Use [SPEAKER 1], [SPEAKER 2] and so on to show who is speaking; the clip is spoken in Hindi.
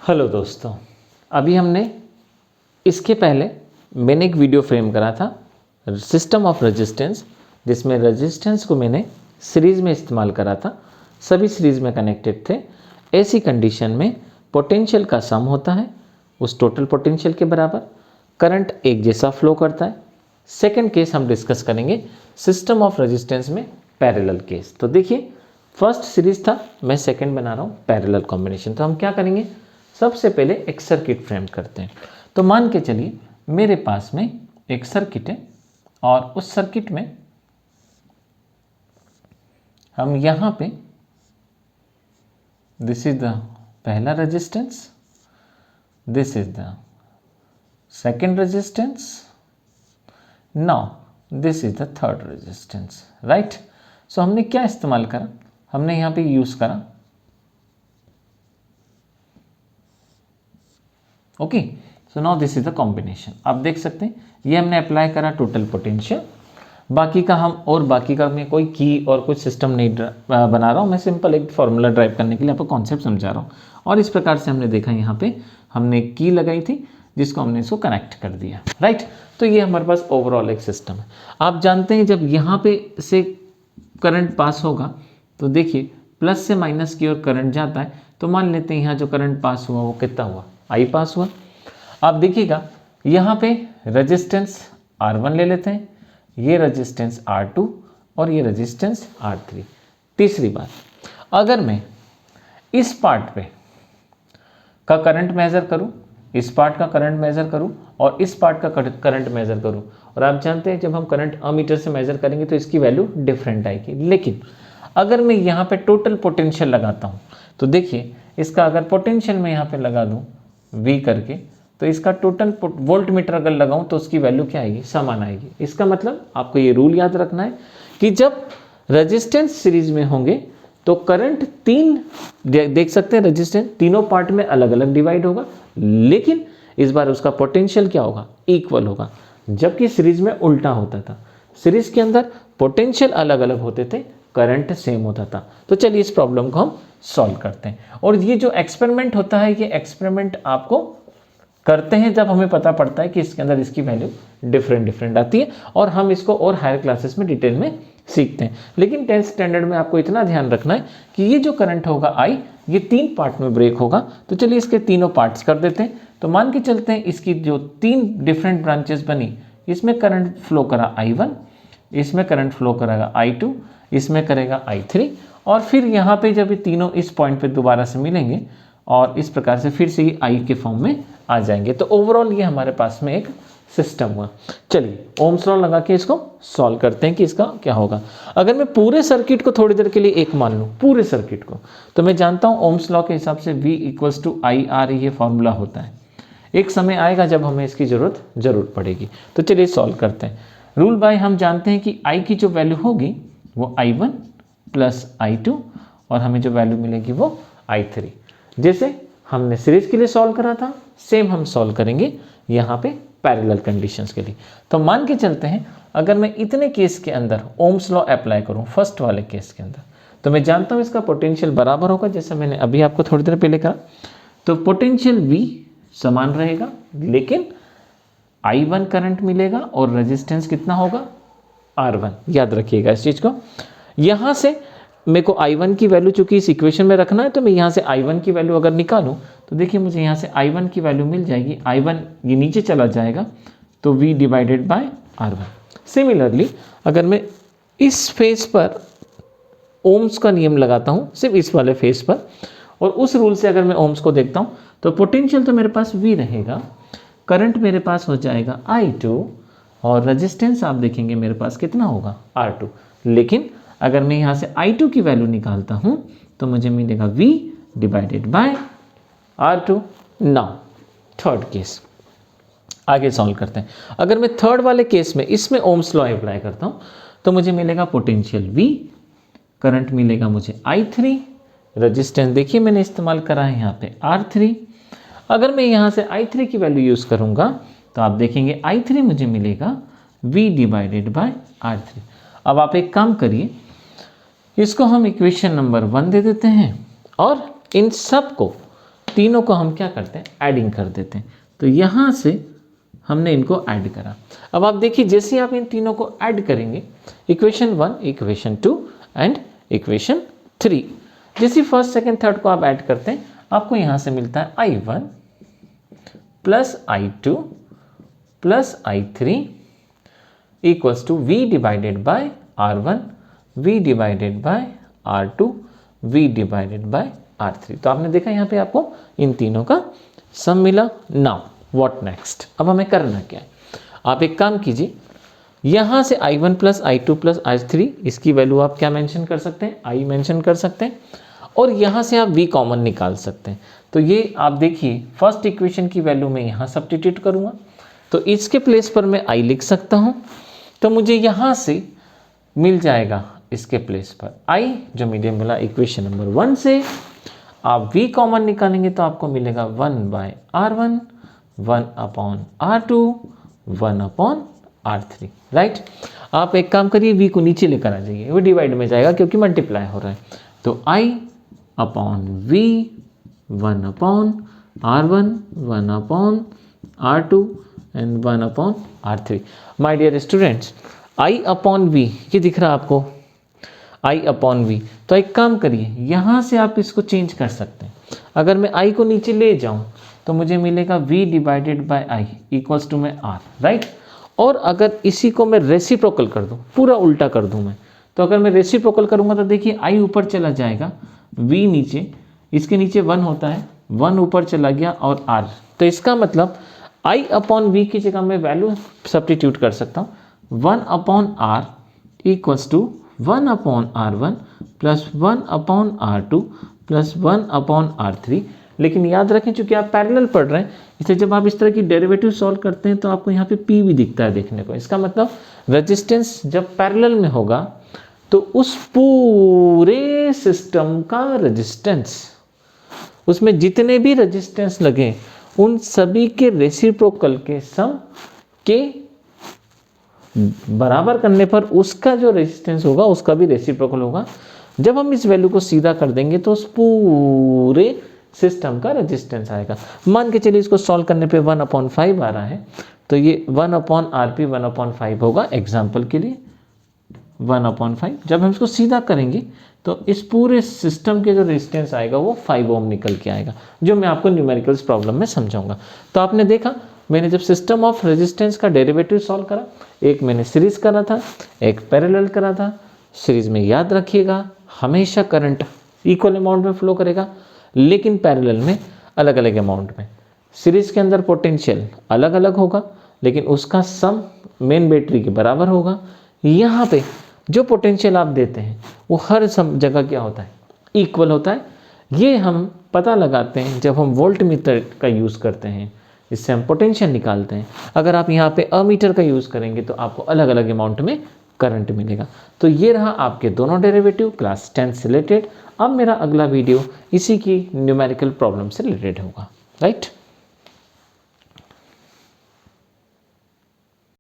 [SPEAKER 1] हेलो दोस्तों, अभी हमने इसके पहले मैंने एक वीडियो फ्रेम करा था सिस्टम ऑफ रेजिस्टेंस, जिसमें रेजिस्टेंस को मैंने सीरीज़ में इस्तेमाल करा था। सभी सीरीज़ में कनेक्टेड थे। ऐसी कंडीशन में पोटेंशियल का सम होता है उस टोटल पोटेंशियल के बराबर। करंट एक जैसा फ्लो करता है। सेकंड केस हम डिस्कस करेंगे सिस्टम ऑफ रेजिस्टेंस में पैरेलल केस। तो देखिए, फर्स्ट सीरीज था, मैं सेकंड बना रहा हूँ पैरेलल कॉम्बिनेशन। तो हम क्या करेंगे, सबसे पहले एक सर्किट फ्रेम करते हैं। तो मान के चलिए मेरे पास में एक सर्किट है और उस सर्किट में हम यहाँ पे दिस इज द पहला resistance, this is the second resistance, now this is the third resistance, right. So हमने क्या इस्तेमाल करा, हमने यहाँ पे यूज़ करा okay. So now this is the combination. आप देख सकते हैं ये हमने अप्लाई करा टोटल पोटेंशियल। बाकी का मैं कोई की और कुछ सिस्टम नहीं बना रहा हूँ, मैं सिंपल एक फॉर्मूला ड्राइव करने के लिए आपको कॉन्सेप्ट समझा रहा हूँ। और इस प्रकार से हमने देखा यहाँ पे हमने की लगाई थी जिसको हमने इसको कनेक्ट कर दिया, राइट। तो ये हमारे पास ओवरऑल एक सिस्टम है। आप जानते हैं जब यहाँ पे से करंट पास होगा तो देखिए प्लस से माइनस की ओर करंट जाता है। तो मान लेते हैं यहाँ जो करंट पास हुआ वो कितना हुआ, आई पास हुआ। आप देखिएगा यहाँ पे रेजिस्टेंस R1 ले लेते हैं, ये रेजिस्टेंस R2 और ये रेजिस्टेंस R3। तीसरी बात, अगर मैं इस पार्ट पे का करंट मेज़र करूँ, इस पार्ट का करंट मेज़र करूँ और इस पार्ट का करंट मेज़र करूँ, और आप जानते हैं जब हम करंट अमीटर से मेज़र करेंगे तो इसकी वैल्यू डिफरेंट आएगी। लेकिन अगर मैं यहाँ पे टोटल पोटेंशियल लगाता हूँ तो देखिए इसका अगर पोटेंशियल मैं यहाँ पे लगा दूँ V करके, तो इसका टोटल वोल्ट मीटर अगर लगाऊं तो उसकी वैल्यू क्या आएगी, समान आएगी। इसका मतलब आपको ये रूल याद रखना है कि जब रेजिस्टेंस सीरीज में होंगे तो करंट देख सकते हैं रेजिस्टेंस तीनों पार्ट में अलग अलग डिवाइड होगा, लेकिन इस बार उसका पोटेंशियल क्या होगा, इक्वल होगा। जबकि सीरीज में उल्टा होता था, सीरीज के अंदर पोटेंशियल अलग अलग होते थे, करंट सेम होता था। तो चलिए इस प्रॉब्लम को हम सॉल्व करते हैं। और ये जो एक्सपेरिमेंट होता है, ये एक्सपेरिमेंट आपको करते हैं जब हमें पता पड़ता है कि इसके अंदर इसकी वैल्यू डिफरेंट आती है, और हम इसको और हायर क्लासेस में डिटेल में सीखते हैं। लेकिन 10th स्टैंडर्ड में आपको इतना ध्यान रखना है कि ये जो करंट होगा आई, ये 3 पार्ट में ब्रेक होगा। तो चलिए इसके तीनों पार्ट्स कर देते हैं। तो मान के चलते हैं इसकी जो 3 डिफरेंट ब्रांचेस बनी, इसमें करंट फ्लो करा I1, इसमें करंट फ्लो करेगा I2, इसमें करेगा I3, और फिर यहाँ पे जब ये तीनों इस पॉइंट पे दोबारा से मिलेंगे और इस प्रकार से फिर से ये I के फॉर्म में आ जाएंगे। तो ओवरऑल ये हमारे पास में एक सिस्टम हुआ। चलिए ओम्स लॉ लगा के इसको सॉल्व करते हैं कि इसका क्या होगा। अगर मैं पूरे सर्किट को थोड़ी देर के लिए एक मान लूँ, पूरे सर्किट को, तो मैं जानता हूँ ओम्स लॉ के हिसाब से V = IR ये फॉर्मूला होता है। एक समय आएगा जब हमें इसकी ज़रूरत पड़ेगी। तो चलिए सॉल्व करते हैं। रूल बाय हम जानते हैं कि I की जो वैल्यू होगी वो I1 + I2, और हमें जो वैल्यू मिलेगी वो I3। जैसे हमने सीरीज के लिए सॉल्व करा था, सेम हम सॉल्व करेंगे यहाँ पे पैरेलल कंडीशंस के लिए। तो मान के चलते हैं अगर मैं इतने केस के अंदर ओम्स लॉ अप्लाई करूँ, फर्स्ट वाले केस के अंदर, तो मैं जानता हूँ इसका पोटेंशियल बराबर होगा, जैसे मैंने अभी आपको थोड़ी देर पहले कहा। तो पोटेंशियल V समान रहेगा, लेकिन I1 करंट मिलेगा और रेजिस्टेंस कितना होगा, R1। याद रखिएगा इस चीज़ को। यहाँ से मेरे को I1 की वैल्यू चूंकि इस इक्वेशन में रखना है, तो मैं यहाँ से I1 की वैल्यू अगर निकालूं तो देखिए मुझे यहाँ से I1 की वैल्यू मिल जाएगी। I1 ये नीचे चला जाएगा तो V/R1। सिमिलरली अगर मैं इस फेस पर ओम्स का नियम लगाता हूँ, सिर्फ इस वाले फेस पर, और उस रूल से अगर मैं ओम्स को देखता हूँ तो पोटेंशियल तो मेरे पास V रहेगा, करंट मेरे पास हो जाएगा I2, और रेजिस्टेंस आप देखेंगे मेरे पास कितना होगा, R2। लेकिन अगर मैं यहाँ से I2 की वैल्यू निकालता हूँ तो मुझे मिलेगा V/R2। नाउ थर्ड केस आगे सॉल्व करते हैं। अगर मैं थर्ड वाले केस में इसमें ओम्स लॉ अप्लाई करता हूँ तो मुझे मिलेगा पोटेंशियल V, करंट मिलेगा मुझे I3, रेजिस्टेंस देखिए मैंने इस्तेमाल करा है यहाँ पे R3। अगर मैं यहाँ से I3 की वैल्यू यूज़ करूँगा तो आप देखेंगे I3 मुझे मिलेगा V/R3। अब आप एक काम करिए, इसको हम इक्वेशन नंबर 1 दे देते हैं और इन सब को तीनों को हम क्या करते हैं, एडिंग कर देते हैं। तो यहाँ से हमने इनको ऐड करा। अब आप देखिए जैसे आप इन तीनों को ऐड करेंगे, इक्वेशन 1, इक्वेशन 2 एंड इक्वेशन 3, जैसे फर्स्ट सेकंड थर्ड को आप ऐड करते हैं, आपको यहाँ से मिलता है I1 plus I2 plus I3 equals to V divided by R1, V divided by R2, V divided by R3। तो आपने देखा यहाँ पे आपको इन तीनों का सम मिला। नाउ व्हाट नेक्स्ट, अब हमें करना क्या है, आप एक काम कीजिए, यहाँ से I1 plus I2 plus I3 इसकी वैल्यू आप क्या मेंशन कर सकते हैं, I मेंशन कर सकते हैं, और यहाँ से आप V कॉमन निकाल सकते हैं। तो ये आप देखिए फर्स्ट इक्वेशन की वैल्यू मैं यहाँ सब्स्टिट्यूट करूँगा, तो इसके प्लेस पर मैं I लिख सकता हूँ। तो मुझे यहाँ से मिल जाएगा इसके प्लेस पर I, जो मुझे मिला इक्वेशन नंबर 1 से। आप V कॉमन निकालेंगे तो आपको मिलेगा 1/R1, 1/R2, 1/R3, राइट। आप एक काम करिए, V को नीचे लेकर आ जाइए, वो डिवाइड में जाएगा क्योंकि मल्टीप्लाई हो रहा है। तो I/V 1/R1, 1/R2 and 1/R3। My dear students, I/V ये दिख रहा है आपको, I/V। तो एक काम करिए, यहाँ से आप इसको चेंज कर सकते हैं। अगर मैं I को नीचे ले जाऊँ तो मुझे मिलेगा V divided by I equals to में R, राइट। और अगर इसी को मैं रेसिप्रोकल कर दूँ, पूरा उल्टा कर दूँ मैं, तो अगर मैं रेसिप्रोकल करूँगा तो देखिए I ऊपर चला जाएगा, V नीचे, इसके नीचे 1 होता है, 1 ऊपर चला गया और R। तो इसका मतलब I/V की जगह मैं वैल्यू सब्स्टिट्यूट कर सकता हूँ, 1/R equals to 1/R1 plus 1/R2 plus 1/R3। लेकिन याद रखें चूंकि आप पैरेलल पढ़ रहे हैं, इसलिए जब आप इस तरह की डेरिवेटिव सॉल्व करते हैं तो आपको यहाँ पे P भी दिखता है देखने को। इसका मतलब रेजिस्टेंस जब पैरेलल में होगा तो उस पूरे सिस्टम का रेजिस्टेंस, उसमें जितने भी रेजिस्टेंस लगे उन सभी के रेसिप्रोकल के सम के बराबर करने पर उसका जो रेजिस्टेंस होगा उसका भी रेसिप्रोकल होगा। जब हम इस वैल्यू को सीधा कर देंगे तो उस पूरे सिस्टम का रेजिस्टेंस आएगा। मान के चलिए इसको सॉल्व करने पे 1/5 आ रहा है, तो ये 1/RP 1/5 होगा एग्जाम्पल के लिए 1/5। जब हम इसको सीधा करेंगे तो इस पूरे सिस्टम के जो रेजिस्टेंस आएगा वो 5 ओम निकल के आएगा, जो मैं आपको न्यूमेरिकल्स प्रॉब्लम में समझाऊंगा। तो आपने देखा मैंने जब सिस्टम ऑफ रेजिस्टेंस का डेरिवेटिव सॉल्व करा, एक मैंने सीरीज करा था, एक पैरेलल करा था। सीरीज में याद रखिएगा हमेशा करंट इक्वल अमाउंट में फ्लो करेगा, लेकिन पैरेलल में अलग अलग अमाउंट में। सीरीज के अंदर पोटेंशियल अलग अलग होगा, लेकिन उसका सम मेन बैटरी के बराबर होगा। यहाँ पे जो पोटेंशियल आप देते हैं वो हर जगह क्या होता है, इक्वल होता है। ये हम पता लगाते हैं जब हम वोल्ट मीटर का यूज़ करते हैं, इससे हम पोटेंशियल निकालते हैं। अगर आप यहाँ पे अमीटर का यूज़ करेंगे तो आपको अलग अलग अमाउंट में करंट मिलेगा। तो ये रहा आपके दोनों डेरिवेटिव क्लास 10 से रिलेटेड। अब मेरा अगला वीडियो इसी की न्यूमेरिकल प्रॉब्लम से रिलेटेड होगा, राइट।